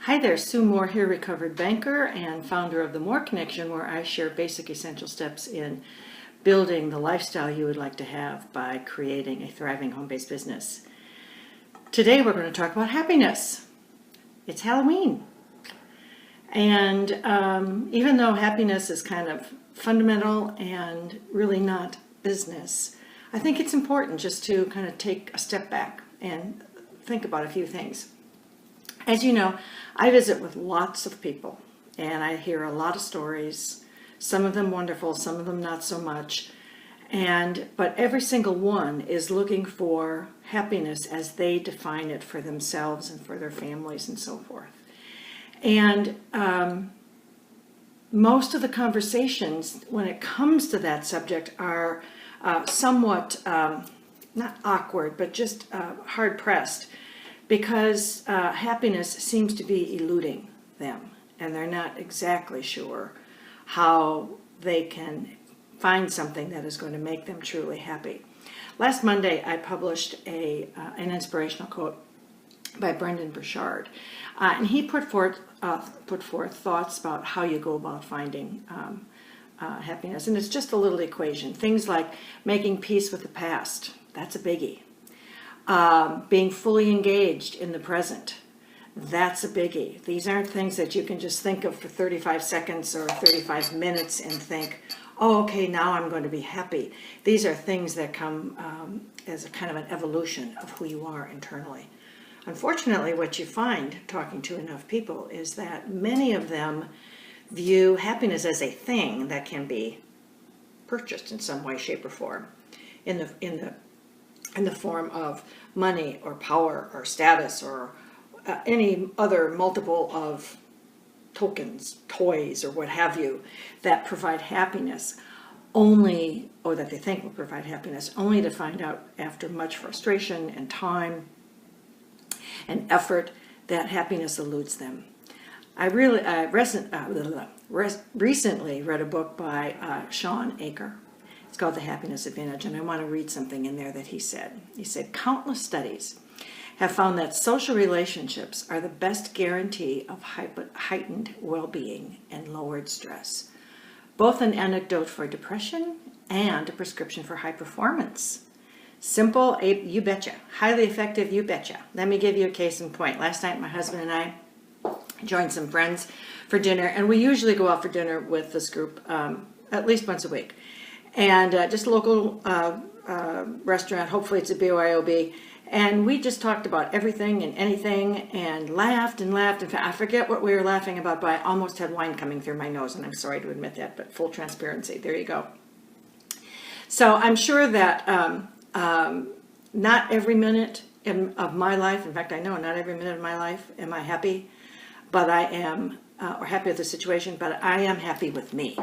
Hi there, Sue Moore here, recovered banker and founder of the Moore Connection, where I share basic essential steps in building the lifestyle you would like to have by creating a thriving home-based business. Today we're going to talk about happiness. It's Halloween. And even though happiness is kind of fundamental and really not business, I think it's important just to kind of take a step back and think about a few things. As you know, I visit with lots of people and I hear a lot of stories, some of them wonderful, some of them not so much. But every single one is looking for happiness as they define it for themselves and for their families and so forth. And most of the conversations when it comes to that subject are somewhat, not awkward, but just hard-pressed, because happiness seems to be eluding them, and they're not exactly sure how they can find something that is going to make them truly happy. Last Monday, I published an inspirational quote by Brendon Burchard, and he put forth thoughts about how you go about finding happiness. And it's just a little equation. Things like making peace with the past, that's a biggie. Being fully engaged in the present, that's a biggie. These aren't things that you can just think of for 35 seconds or 35 minutes and think, oh, okay, now I'm going to be happy. These are things that come as a kind of an evolution of who you are internally. Unfortunately, what you find talking to enough people is that many of them view happiness as a thing that can be purchased in some way, shape, or form, in the form of money or power or status or any other multiple of tokens, toys, or what have you, that provide happiness only, or that they think will provide happiness, only to find out after much frustration and time and effort that happiness eludes them. I recently read a book by Shawn Achor. It's called The Happiness Advantage, and I want to read something in there that he said. He said, countless studies have found that social relationships are the best guarantee of heightened well-being and lowered stress, both an antidote for depression and a prescription for high performance. Simple, you betcha. Highly effective, you betcha. Let me give you a case in point. Last night, my husband and I joined some friends for dinner, and we usually go out for dinner with this group at least once a week. And just a local restaurant, hopefully it's a BYOB, and we just talked about everything and anything and laughed and laughed. In fact, I forget what we were laughing about, but I almost had wine coming through my nose, and I'm sorry to admit that, but full transparency, there you go. So I'm sure that not every minute of my life, in fact, I know not every minute of my life am I happy, but I am, or happy with the situation, but I am happy with me.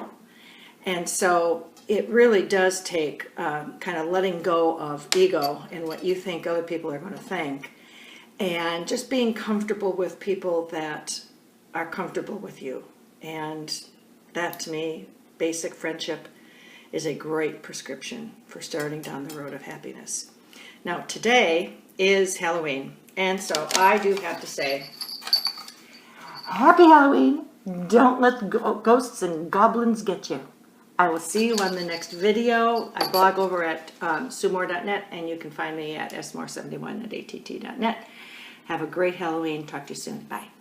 And so it really does take kind of letting go of ego and what you think other people are going to think, and just being comfortable with people that are comfortable with you. And that, to me, basic friendship is a great prescription for starting down the road of happiness. Now, today is Halloween, and so I do have to say, Happy Halloween! Don't let ghosts and goblins get you. I will see you on the next video. I blog over at SueMoore.net, and you can find me at smore71 at att.net. Have a great Halloween. Talk to you soon. Bye.